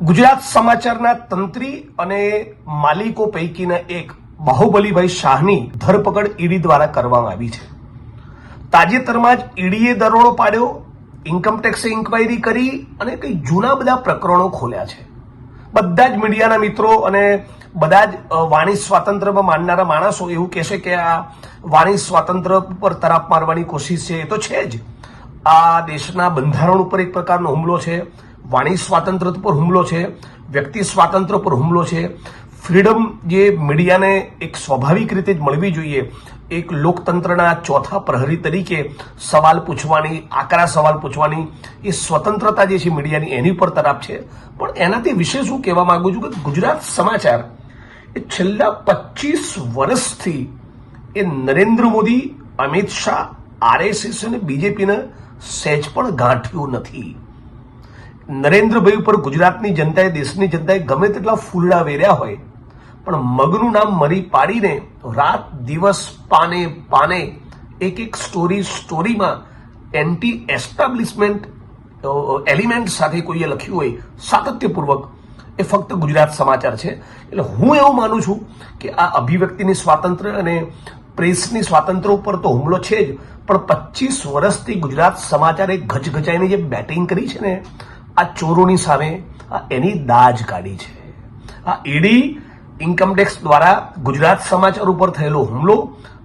ગુજરાત સમાચારના તંત્રી અને માલિકો પૈકીના એક બાહુબલીભાઈ શાહની ધરપકડ ઈડી દ્વારા કરવામાં આવી છે. તાજેતરમાં જ ઈડીએ દરોડો પાડ્યો, ઇન્કમટેક્સે ઇન્ક્વાયરી કરી અને કઈ જૂના બધા પ્રકરણો ખોલ્યા છે. બધા જ મીડિયાના મિત્રો અને બધા જ વાણી સ્વાતંત્ર્યમાં માનનારા માણસો એવું કહેશે કે આ વાણી સ્વાતંત્ર્ય પર તરાપ મારવાની કોશિશ છે. એ તો છે જ. આ દેશના બંધારણ ઉપર એક પ્રકારનો હુમલો છે, વાણી સ્વાતંત્ર્ય પર હુમલો છે, વ્યક્તિ સ્વાતંત્ર્ય પર હુમલો છે. ફ્રીડમ જે મીડિયાને એક સ્વાભાવિક રીતે જ મળવી જોઈએ, એક લોકતંત્રના ચોથા પ્રહરી તરીકે સવાલ પૂછવાની, આકરા સવાલ પૂછવાની એ સ્વતંત્રતા જે છે મીડિયાની, એની પર તરાપ છે. પણ એનાથી વિશેષ હું કહેવા માંગુ છું કે ગુજરાત સમાચાર એ છેલ્લા 25 વર્ષથી એ નરેન્દ્ર મોદી, અમિત શાહ, RSS અને બીજેપીને સહેજ પણ ગાંઠ્યું નથી. નરેન્દ્રભાઈ ઉપર ગુજરાતની જનતાએ, દેશની જનતાએ ગમે તેટલા ફૂલડા વેર્યા હોય, પણ મગનું નામ મરી પાડીને રાત દિવસ પાને પાને એક એક સ્ટોરીમાં એન્ટી એસ્ટાબ્લિશમેન્ટ એલિમેન્ટ સાથે કોઈએ લખ્યું હોય સાતત્યપૂર્વક, એ ફક્ત ગુજરાત સમાચાર છે. એટલે હું એવું માનું છું કે આ અભિવ્યક્તિની સ્વાતંત્ર્ય અને પ્રેસની સ્વાતંત્ર્ય ઉપર તો હુમલો છે જ, પણ 25 વર્ષથી ગુજરાત સમાચારે ગચગચાઈને જે બેટિંગ કરી છે ને, આ ચોરોની સામે એની દાજ કાઢી છે. આ ઈડી ઇન્કમટેક્સ દ્વારા ગુજરાત સમાચાર ઉપર થયેલો હુમલો,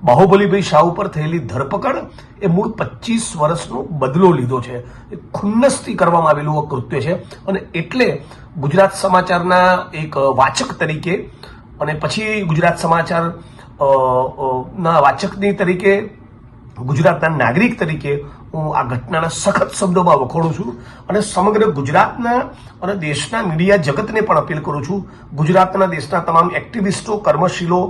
બાહુબલીભાઈ શાહ ઉપર થયેલી ધરપકડ એ મૂળ 25 વર્ષનો બદલો લીધો છે. એ ખુન્નસથી કરવામાં આવેલું કૃત્ય છે. અને એટલે ગુજરાત સમાચારના એક વાચક તરીકે અને પછી ગુજરાત સમાચાર ના વાચકની તરીકે, ગુજરાતના નાગરિક તરીકે હું આ ઘટનાના સખત શબ્દોમાં વખોડું છું અને સમગ્ર ગુજરાતના અને દેશના મીડિયા જગતને પણ અપીલ કરું છું, ગુજરાતના દેશના તમામ એક્ટિવિસ્ટો, કર્મશીલો,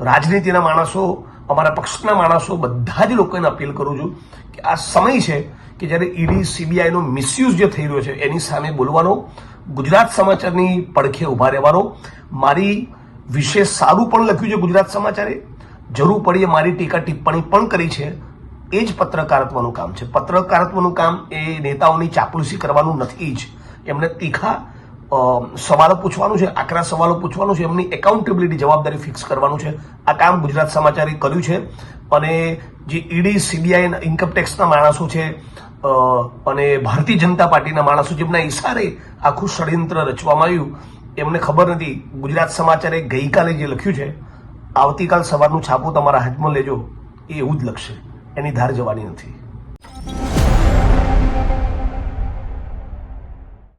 રાજનીતિના માણસો, અમારા પક્ષના માણસો, બધા જ લોકોને અપીલ કરું છું કે આ સમય છે કે જ્યારે ઈડી CBIનો મિસયુઝ જે થઈ રહ્યો છે એની સામે બોલવાનો, ગુજરાત સમાચારની પડખે ઊભા રહેવાનો. મારી વિશે સારું પણ લખ્યું છે ગુજરાત સમાચારે, જરૂર પડીએ મારી ટીકા ટિપ્પણી પણ કરી છે. એ જ પત્રકારત્વનું કામ છે. પત્રકારત્વનું કામ એ નેતાઓની ચાપલુસી કરવાનું નથી જ. એમને તીખા સવાલો પૂછવાનું છે, આકરા સવાલો પૂછવાનું છે, એમની એકાઉન્ટેબિલિટી, જવાબદારી ફિક્સ કરવાનું છે. આ કામ ગુજરાત સમાચારે કર્યું છે. અને જે ઈડી, CBI, ઇન્કમટેક્સના માણસો છે અને ભારતીય જનતા પાર્ટીના માણસો જેમના ઇશારે આખું ષડયંત્ર રચવામાં આવ્યું, એમને ખબર નથી. ગુજરાત સમાચારે ગઈકાલે જે લખ્યું છે, આવતીકાલ સવારનું છાપું તમારા હાથમાં લેજો, એ એવું જ લખશે, એની ધાર જવાની નથી.